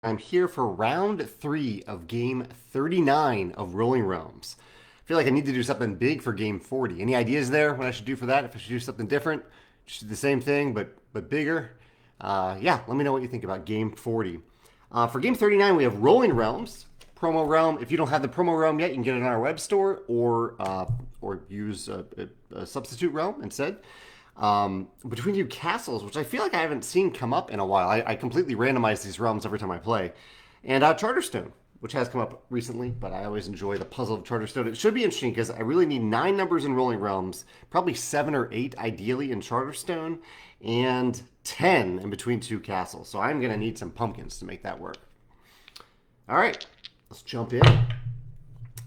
I'm here for round 3 of game 39 of Rolling Realms. I feel like I need to do something big for game 40. Any ideas there what I should do for that? If I should do something different? Just do the same thing but bigger? Yeah, let me know what you think about game 40. For game 39, we have Rolling Realms, promo realm. If you don't have the promo realm yet, you can get it on our web store or use a substitute realm instead. Between Two Castles, which I feel like I haven't seen come up in a while. I completely randomize these realms every time I play. And Charterstone, which has come up recently, but I always enjoy the puzzle of Charterstone. It should be interesting because I really need 9 numbers in Rolling Realms, probably 7 or 8 ideally in Charterstone, and 10 in Between Two Castles. So I'm going to need some pumpkins to make that work. All right, let's jump in.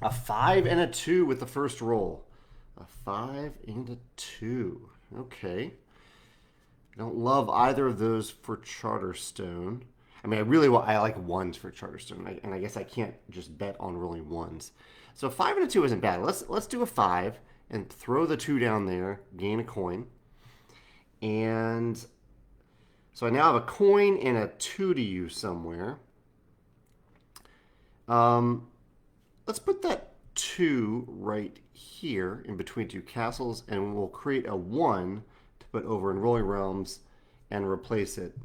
A 5 and a 2 with the first roll. A 5 and a 2. Okay. I don't love either of those for Charterstone. I mean, I like ones for Charterstone, and I guess I can't just bet on rolling ones. So 5 and a 2 isn't bad. Let's do a 5 and throw the 2 down there, gain a coin. And so I now have a coin and a 2 to use somewhere. Let's put that 2 right here in between two castles, and we'll create a 1 to put over in Rolling Realms and replace it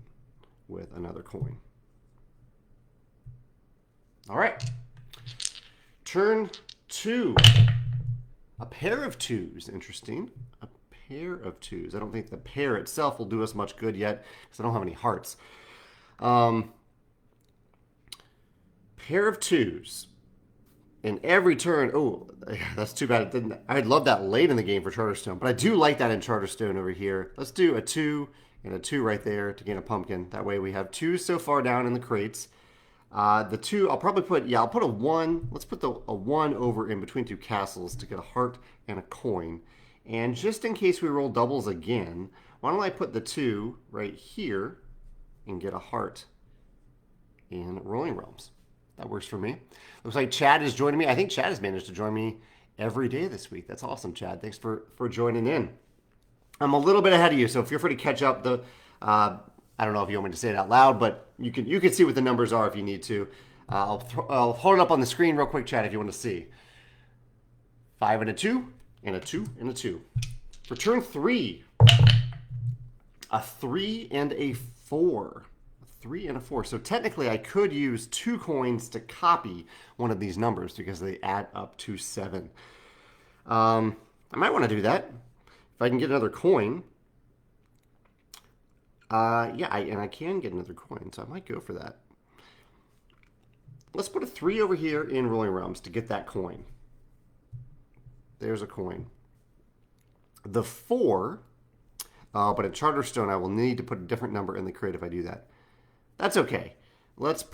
with another coin. All right. Turn 2. A pair of 2s. Interesting. A pair of 2s. I don't think the pair itself will do us much good yet because I don't have any hearts. Pair of 2s. And every turn, oh, that's too bad. It didn't. I'd love that late in the game for Charterstone, but I do like that in Charterstone over here. Let's do a 2 and a 2 right there to gain a pumpkin. That way we have 2 so far down in the crates. The 2, I'll probably put, I'll put a 1. Let's put a 1 over in between two castles to get a heart and a coin. And just in case we roll doubles again, why don't I put the 2 right here and get a heart in Rolling Realms. That works for me. Looks like Chad is joining me. I think Chad has managed to join me every day this week. That's awesome, Chad. Thanks for joining in. I'm a little bit ahead of you, so feel free to catch up. I don't know if you want me to say it out loud, but you can see what the numbers are if you need to. I'll hold it up on the screen real quick, Chad, if you want to see. 5 and a 2, and a 2 and a 2. For turn 3, a 3 and a 4. 3 and a 4. So technically I could use 2 coins to copy one of these numbers because they add up to 7. I might want to do that. If I can get another coin. And I can get another coin, so I might go for that. Let's put a 3 over here in Rolling Realms to get that coin. There's a coin. The 4, but at Charterstone I will need to put a different number in the crate if I do that. That's okay. Let's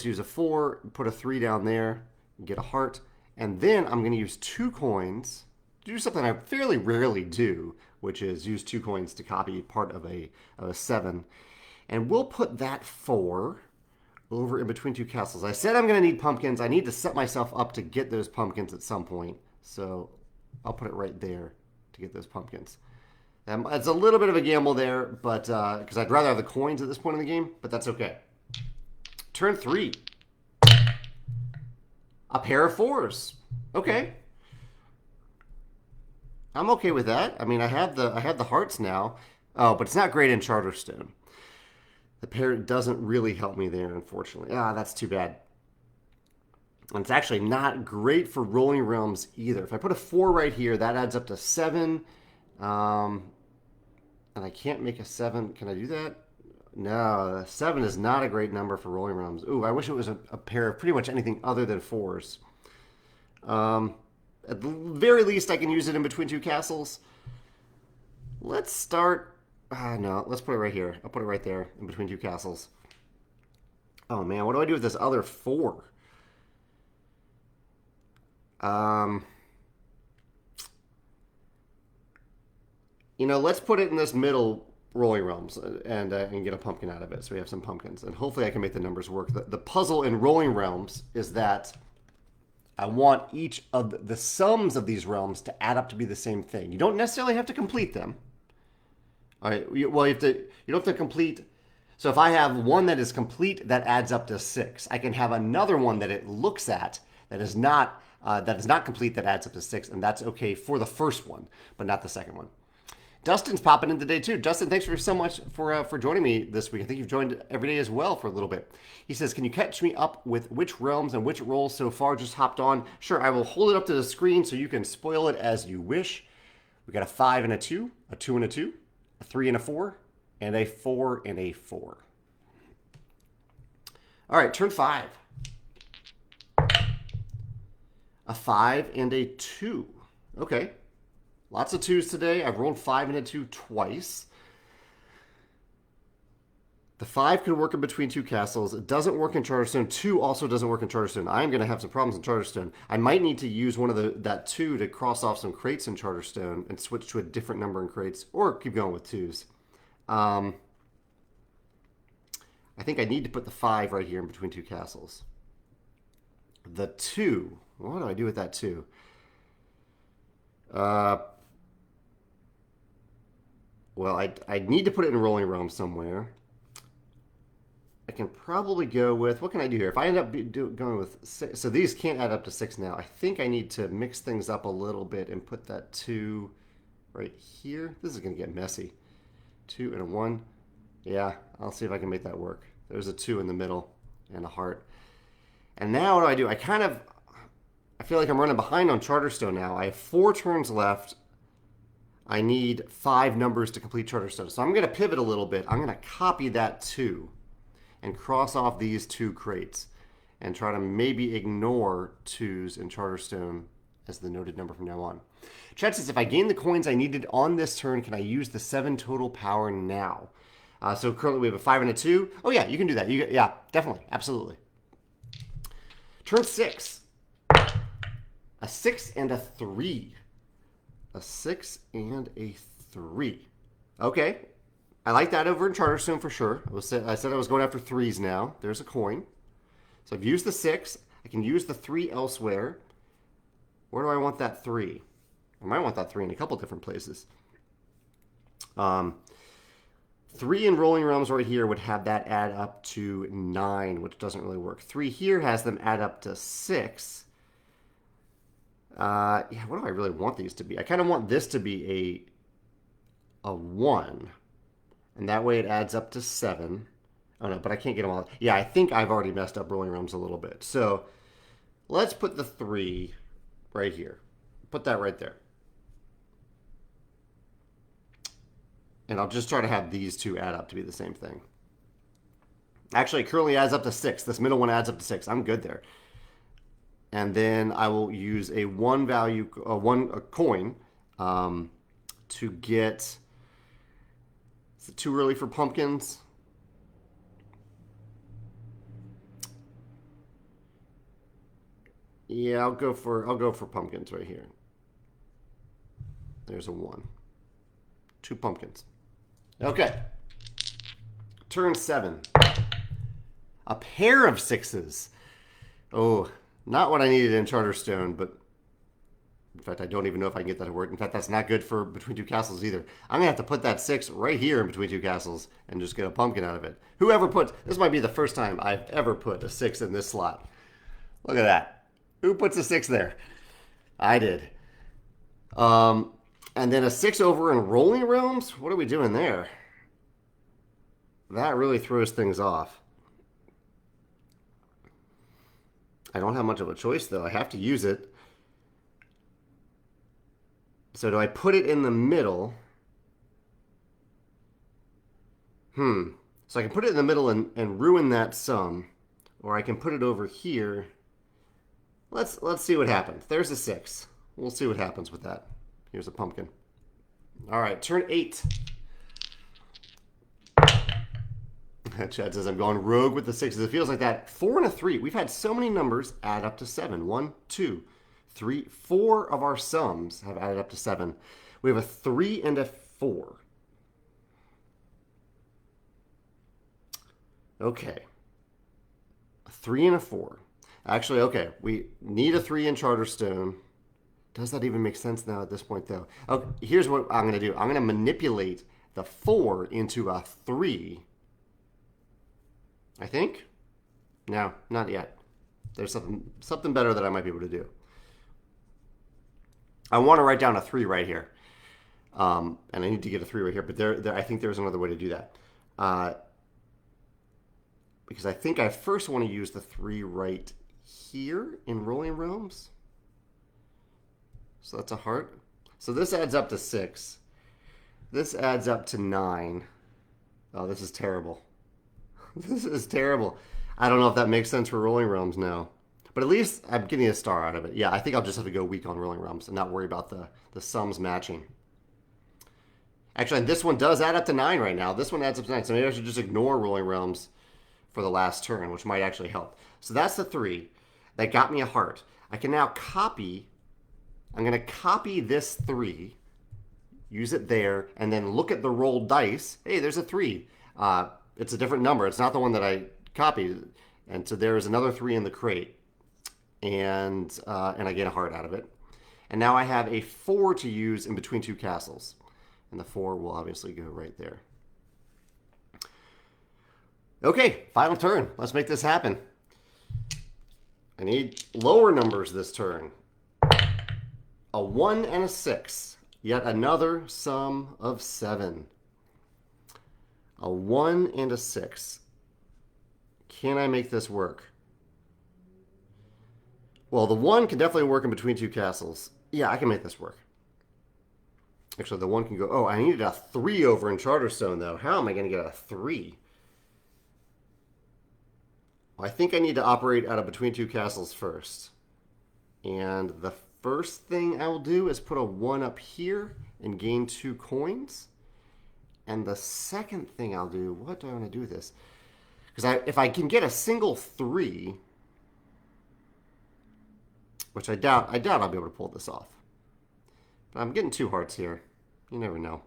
use a 4, put a 3 down there, get a heart, and then I'm going to use 2 coins to do something I fairly rarely do, which is use 2 coins to copy part of a 7. And we'll put that 4 over in between two castles. I said I'm going to need pumpkins. I need to set myself up to get those pumpkins at some point. So I'll put it right there to get those pumpkins. It's a little bit of a gamble there, but because I'd rather have the coins at this point in the game, but that's okay. Turn 3. A pair of 4s. Okay. I'm okay with that. I mean, I have the hearts now. Oh, but it's not great in Charterstone. The pair doesn't really help me there, unfortunately. That's too bad. And it's actually not great for Rolling Realms either. If I put a 4 right here, that adds up to 7. And I can't make a 7. Can I do that? No, 7 is not a great number for Rolling Realms. Ooh, I wish it was a pair of pretty much anything other than 4s. At the very least, I can use it in between two castles. Let's start... no, let's put it right here. I'll put it right there in between two castles. Oh, man, what do I do with this other 4? Let's put it in this middle Rolling Realms and get a pumpkin out of it. So we have some pumpkins. And hopefully I can make the numbers work. The puzzle in Rolling Realms is that I want each of the sums of these realms to add up to be the same thing. You don't necessarily have to complete them. All right. You don't have to complete. So if I have one that is complete that adds up to 6, I can have another one that it looks at that is not complete that adds up to 6, and that's okay for the first one, but not the second one. Dustin's popping in today too. Dustin, thanks so much for joining me this week. I think you've joined every day as well for a little bit. He says, "Can you catch me up with which realms and which rolls so far?" Just hopped on. Sure, I will hold it up to the screen so you can spoil it as you wish. We got a 5 and a 2, a 2 and a 2, a 3 and a 4, and a 4 and a 4. All right, turn 5. A 5 and a 2. Okay. Lots of 2s today. I've rolled 5 and a 2 twice. The 5 can work in between 2 castles. It doesn't work in Charterstone. 2 also doesn't work in Charterstone. I'm going to have some problems in Charterstone. I might need to use one of that 2 to cross off some crates in Charterstone and switch to a different number in crates, or keep going with 2s. I think I need to put the 5 right here in between 2 castles. The 2. What do I do with that 2? Well, I need to put it in Rolling Realm somewhere. I can probably go with, what can I do here? If I end up going with 6, so these can't add up to 6 now. I think I need to mix things up a little bit and put that 2 right here. This is going to get messy. 2 and a 1. Yeah, I'll see if I can make that work. There's a 2 in the middle and a heart. And now what do? I feel like I'm running behind on Charterstone now. I have 4 turns left. I need 5 numbers to complete Charterstone. So I'm going to pivot a little bit. I'm going to copy that 2 and cross off these 2 crates and try to maybe ignore 2s in Charterstone as the noted number from now on. Chat says, if I gain the coins I needed on this turn, can I use the 7 total power now? So currently we have a 5 and a 2. Oh yeah, you can do that. Yeah, definitely. Absolutely. Turn 6. A 6 and a 3. A 6 and a 3. Okay. I like that over in Charterstone for sure. I said I was going after 3s now. There's a coin. So I've used the 6. I can use the 3 elsewhere. Where do I want that 3? I might want that 3 in a couple different places. 3 in Rolling Realms right here would have that add up to 9, which doesn't really work. 3 here has them add up to 6. Yeah, what do I really want these to be? I kind of want this to be a 1. And that way it adds up to 7. Oh no, but I can't get them all. Yeah, I think I've already messed up Rolling Realms a little bit. So let's put the 3 right here. Put that right there. And I'll just try to have these 2 add up to be the same thing. Actually, it currently adds up to 6. This middle one adds up to 6. I'm good there. And then I will use a 1 value, a coin to get. Is it too early for pumpkins? Yeah, I'll go for pumpkins right here. There's a 1. 2 pumpkins. Okay. Turn 7. A pair of 6s. Oh, not what I needed in Charterstone, but in fact, I don't even know if I can get that to work. In fact, that's not good for between 2 castles either. I'm going to have to put that 6 right here in between 2 castles and just get a pumpkin out of it. This might be the first time I've ever put a 6 in this slot. Look at that. Who puts a 6 there? I did. And then a 6 over in Rolling Realms? What are we doing there? That really throws things off. I don't have much of a choice, though. I have to use it. So do I put it in the middle? So I can put it in the middle and ruin that sum. Or I can put it over here. Let's see what happens. There's a 6. We'll see what happens with that. Here's a pumpkin. All right, turn 8. Chad says I'm going rogue with the 6s. It feels like that. 4 and a 3. We've had so many numbers add up to 7. 1, 2, 3, 4 of our sums have added up to 7. We have a 3 and a 4. Okay. A 3 and a 4. Actually, okay. We need a 3 in Charterstone. Does that even make sense now at this point, though? Okay, here's what I'm going to do. I'm going to manipulate the 4 into a 3 I think. No, not yet. There's something better that I might be able to do. I want to write down a 3 right here. And I need to get a 3 right here, but I think there's another way to do that. Because I think I first want to use the 3 right here in Rolling Realms. So that's a heart. So this adds up to 6. This adds up to 9. Oh, this is terrible. This is terrible. I don't know if that makes sense for Rolling Realms now. But at least I'm getting a star out of it. Yeah, I think I'll just have to go weak on Rolling Realms and not worry about the sums matching. Actually, this one does add up to 9 right now. This one adds up to 9. So maybe I should just ignore Rolling Realms for the last turn, which might actually help. So that's the 3. That got me a heart. I can now copy. I'm going to copy this 3, use it there, and then look at the rolled dice. Hey, there's a 3. It's a different number. It's not the one that I copied. And so there is another 3 in the crate. And I get a heart out of it. And now I have a 4 to use in between 2 castles. And the 4 will obviously go right there. Okay, final turn. Let's make this happen. I need lower numbers this turn. A 1 and a 6. Yet another sum of 7. A 1 and a 6. Can I make this work? Well, the 1 can definitely work in between 2 castles. Yeah, I can make this work. Actually, the 1 can go... Oh, I needed a 3 over in Charterstone, though. How am I going to get a 3? Well, I think I need to operate out of between 2 castles first. And the first thing I will do is put a 1 up here and gain 2 coins. And the second thing I'll do... What do I want to do with this? Because if I can get a single 3... Which I doubt I'll be able to pull this off. But I'm getting 2 hearts here. You never know.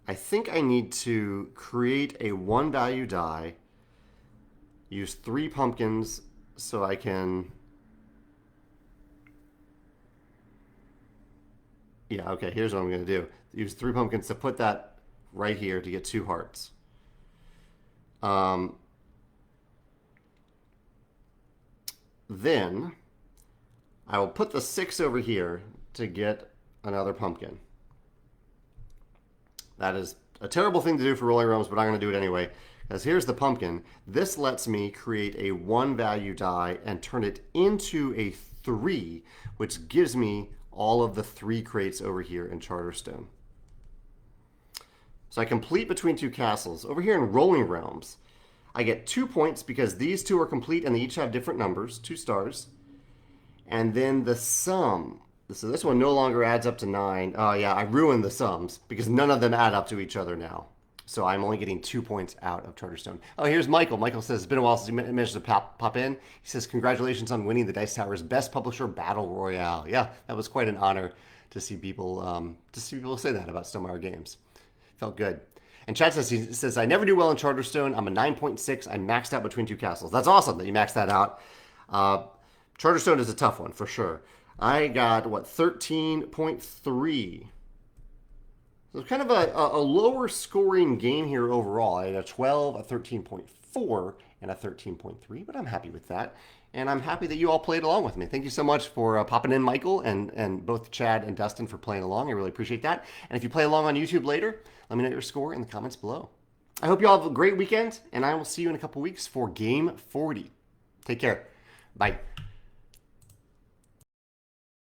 I think I need to create a 1 value die, use 3 pumpkins so I can... Yeah, okay, here's what I'm going to do. Use 3 pumpkins to put that right here to get 2 hearts. Then I will put the 6 over here to get another pumpkin. That is a terrible thing to do for Rolling Realms, but I'm going to do it anyway. Because here's the pumpkin. This lets me create a 1 value die and turn it into a 3, which gives me all of the 3 crates over here in Charterstone. So I complete between 2 castles. Over here in Rolling Realms, I get 2 points because these 2 are complete and they each have different numbers, 2 stars. And then the sum. So this one no longer adds up to 9. Oh yeah, I ruined the sums because none of them add up to each other now. So I'm only getting 2 points out of Charterstone. Oh, here's Michael. Michael says, it's been a while since you managed to pop in. He says, congratulations on winning the Dice Tower's Best Publisher Battle Royale. Yeah, that was quite an honor to see people say that about Stonemaier Games. Felt good. And Chad says, I never do well in Charterstone. I'm a 9.6. I maxed out between 2 castles. That's awesome that you maxed that out. Charterstone is a tough one, for sure. I got, 13.3. So it's kind of a lower scoring game here overall. I had a 12, a 13.4, and a 13.3, but I'm happy with that. And I'm happy that you all played along with me. Thank you so much for popping in, Michael, and both Chad and Dustin for playing along. I really appreciate that. And if you play along on YouTube later, let me know your score in the comments below. I hope you all have a great weekend, and I will see you in a couple weeks for Game 40. Take care. Bye.